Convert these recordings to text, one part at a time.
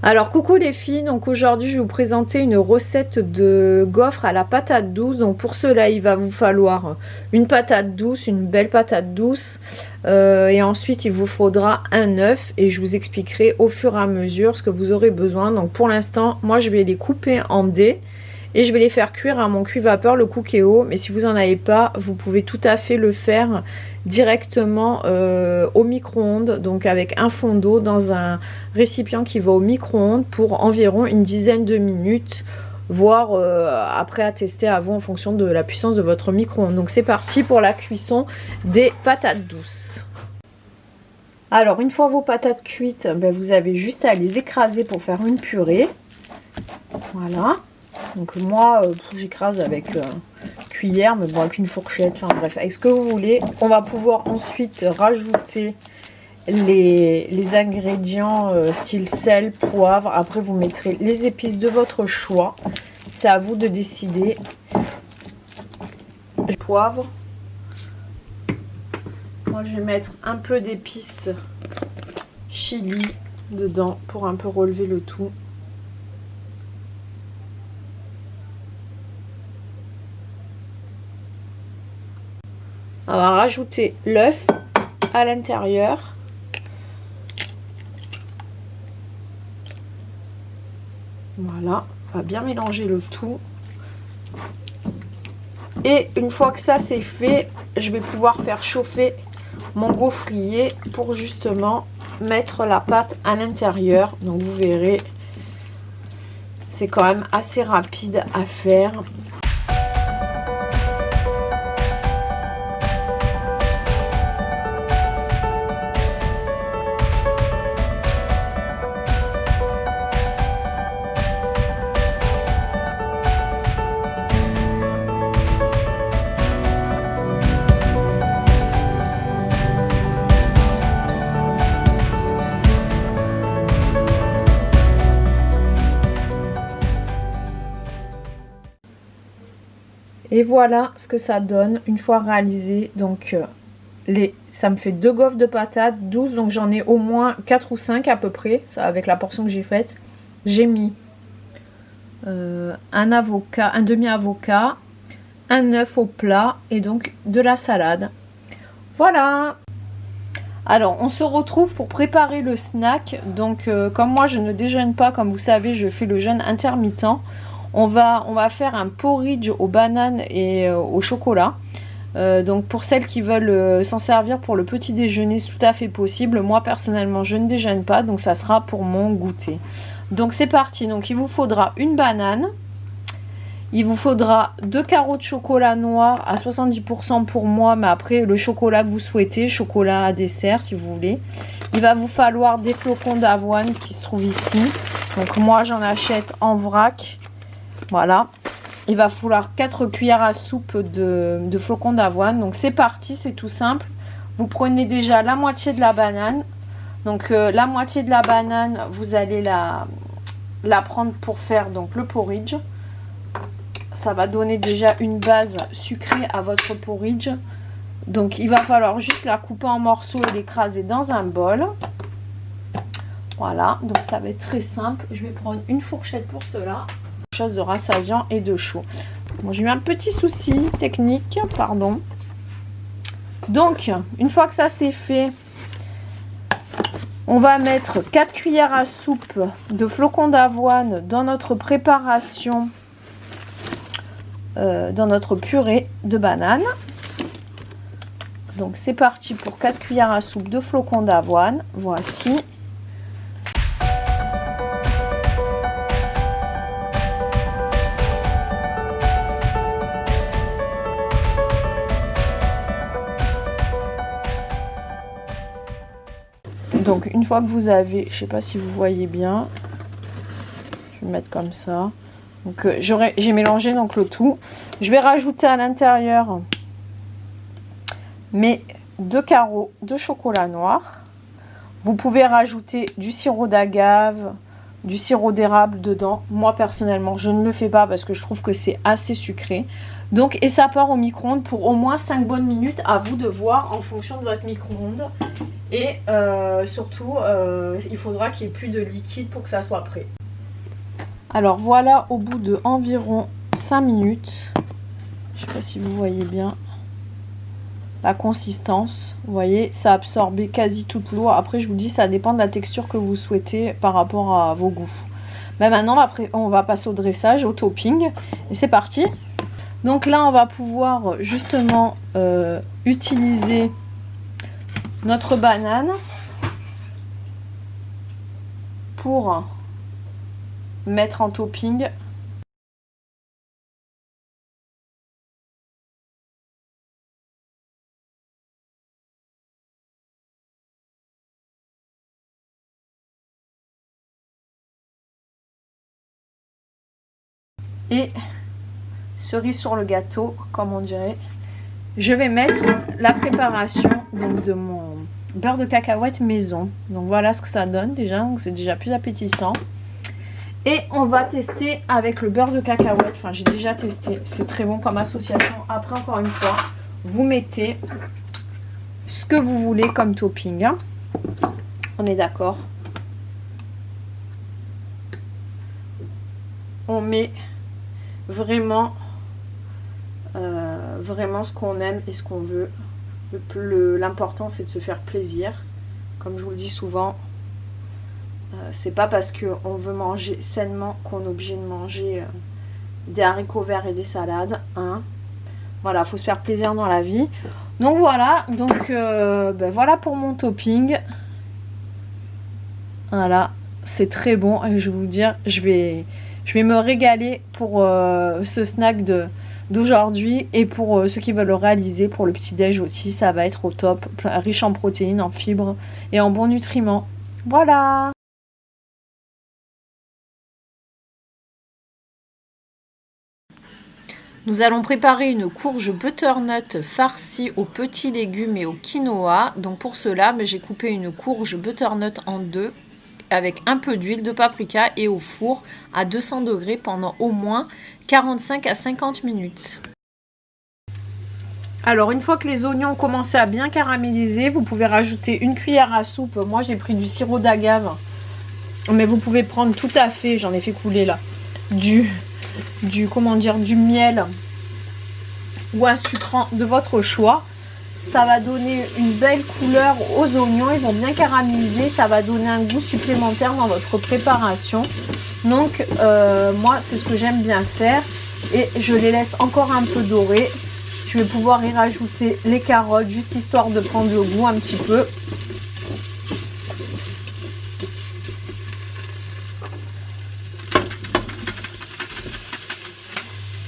Alors coucou les filles, donc aujourd'hui je vais vous présenter une recette de gaufres à la patate douce. Donc pour cela il va vous falloir une patate douce, une belle patate douce et ensuite il vous faudra un œuf et je vous expliquerai au fur et à mesure ce que vous aurez besoin. Donc pour l'instant moi je vais les couper en dés et je vais les faire cuire à mon cuit-vapeur, le Cookéo. Mais si vous n'en avez pas, vous pouvez tout à fait le faire directement au micro-ondes, donc avec un fond d'eau dans un récipient qui va au micro-ondes pour environ une dizaine de minutes, voire après à tester à vous en fonction de la puissance de votre micro-ondes. Donc c'est parti pour la cuisson des patates douces. Alors une fois vos patates cuites, vous avez juste à les écraser pour faire une purée. Voilà. Donc moi j'écrase avec cuillère, mais bon avec une fourchette, enfin bref, avec ce que vous voulez. On va pouvoir ensuite rajouter les ingrédients style sel, poivre. Après vous mettrez les épices de votre choix. C'est à vous de décider. Poivre. Moi je vais mettre un peu d'épices chili dedans pour un peu relever le tout. On va rajouter l'œuf à l'intérieur. Voilà, on va bien mélanger le tout. Et une fois que ça c'est fait, je vais pouvoir faire chauffer mon gaufrier pour justement mettre la pâte à l'intérieur. Donc vous verrez, c'est quand même assez rapide à faire. Et voilà ce que ça donne une fois réalisé. Donc ça me fait 2 gaufres de patates, 12, donc j'en ai au moins 4 ou 5 à peu près, ça, avec la portion que j'ai faite. J'ai mis un avocat, un demi-avocat, un œuf au plat et donc de la salade. Voilà. Alors on se retrouve pour préparer le snack. Donc comme moi je ne déjeune pas, comme vous savez je fais le jeûne intermittent. On va faire un porridge aux bananes et au chocolat. Donc pour celles qui veulent s'en servir pour le petit déjeuner, c'est tout à fait possible. Moi personnellement je ne déjeune pas, donc ça sera pour mon goûter. Donc c'est parti. Donc il vous faudra une banane. Il vous faudra 2 carreaux de chocolat noir à 70% pour moi, mais après le chocolat que vous souhaitez, chocolat à dessert si vous voulez. Il va vous falloir des flocons d'avoine qui se trouvent ici. Donc moi j'en achète en vrac. Voilà, il va falloir 4 cuillères à soupe de flocons d'avoine. Donc c'est parti, c'est tout simple. Vous prenez déjà la moitié de la banane. Donc la moitié de la banane, vous allez la prendre pour faire donc le porridge. Ça va donner déjà une base sucrée à votre porridge. Donc il va falloir juste la couper en morceaux et l'écraser dans un bol. Voilà, donc ça va être très simple. Je vais prendre une fourchette pour cela. Chose de rassasiant et de chaud. Bon, j'ai eu un petit souci technique, pardon. Donc, une fois que ça c'est fait, on va mettre 4 cuillères à soupe de flocons d'avoine dans notre préparation, dans notre purée de banane. Donc, c'est parti pour 4 cuillères à soupe de flocons d'avoine. Voici. Donc une fois que vous avez, je sais pas si vous voyez bien, je vais mettre comme ça. Donc j'ai mélangé donc le tout. Je vais rajouter à l'intérieur mes 2 carreaux de chocolat noir. Vous pouvez rajouter du sirop d'agave, du sirop d'érable dedans. Moi personnellement je ne le fais pas parce que je trouve que c'est assez sucré. Donc, et ça part au micro-ondes pour au moins 5 bonnes minutes, à vous de voir en fonction de votre micro-ondes. Et surtout, il faudra qu'il n'y ait plus de liquide pour que ça soit prêt. Alors voilà, au bout de environ 5 minutes, je ne sais pas si vous voyez bien la consistance. Vous voyez, ça a absorbé quasi toute l'eau. Après, je vous dis, ça dépend de la texture que vous souhaitez par rapport à vos goûts. Mais maintenant, on va passer au dressage, au topping. Et c'est parti. Donc là, on va pouvoir justement utiliser notre banane pour mettre en topping. Et cerise sur le gâteau, comme on dirait, je vais mettre la préparation donc, de mon beurre de cacahuète maison. Donc voilà ce que ça donne déjà, donc c'est déjà plus appétissant. Et on va tester avec le beurre de cacahuète. Enfin, j'ai déjà testé, c'est très bon comme association. Après, encore une fois, vous mettez ce que vous voulez comme topping. Hein. On est d'accord? On met vraiment ce qu'on aime et ce qu'on veut. L'important, c'est de se faire plaisir. Comme je vous le dis souvent, c'est pas parce qu'on veut manger sainement qu'on est obligé de manger des haricots verts et des salades. Hein. Voilà, faut se faire plaisir dans la vie. Donc voilà, voilà pour mon topping. Voilà, c'est très bon. Et je vais vous dire, je vais me régaler pour ce snack d'aujourd'hui et pour ceux qui veulent le réaliser pour le petit-déj aussi. Ça va être au top, riche en protéines, en fibres et en bons nutriments. Voilà! Nous allons préparer une courge butternut farcie aux petits légumes et au quinoa. Donc pour cela, j'ai coupé une courge butternut en deux avec un peu d'huile de paprika et au four à 200 degrés pendant au moins 45 à 50 minutes. Alors une fois que les oignons ont commencé à bien caraméliser, vous pouvez rajouter une cuillère à soupe. Moi j'ai pris du sirop d'agave, mais vous pouvez prendre tout à fait, j'en ai fait couler là, du miel ou un sucrant de votre choix. Ça va donner une belle couleur aux oignons, ils vont bien caraméliser, ça va donner un goût supplémentaire dans votre préparation. Donc moi c'est ce que j'aime bien faire et je les laisse encore un peu dorés. Je vais pouvoir y rajouter les carottes juste histoire de prendre le goût un petit peu.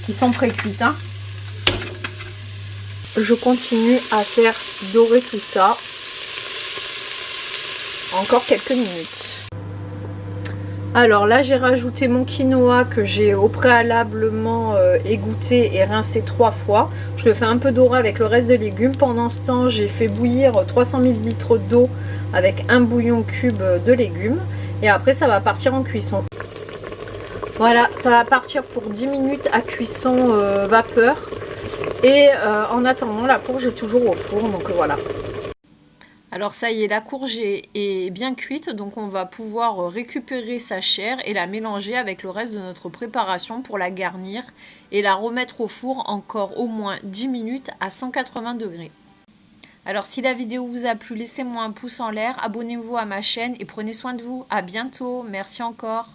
Qui sont pré-cuites. Hein. Je continue à faire dorer tout ça. Encore quelques minutes. Alors là, j'ai rajouté mon quinoa que j'ai au préalablement égoutté et rincé 3 fois. Je le fais un peu dorer avec le reste de légumes. Pendant ce temps, j'ai fait bouillir 300 ml d'eau avec un bouillon cube de légumes. Et après, ça va partir en cuisson. Voilà, ça va partir pour 10 minutes à cuisson vapeur. Et en attendant, la courge est toujours au four, donc voilà. Alors ça y est, la courge est bien cuite, donc on va pouvoir récupérer sa chair et la mélanger avec le reste de notre préparation pour la garnir et la remettre au four encore au moins 10 minutes à 180 degrés. Alors si la vidéo vous a plu, laissez-moi un pouce en l'air, abonnez-vous à ma chaîne et prenez soin de vous. À bientôt, merci encore.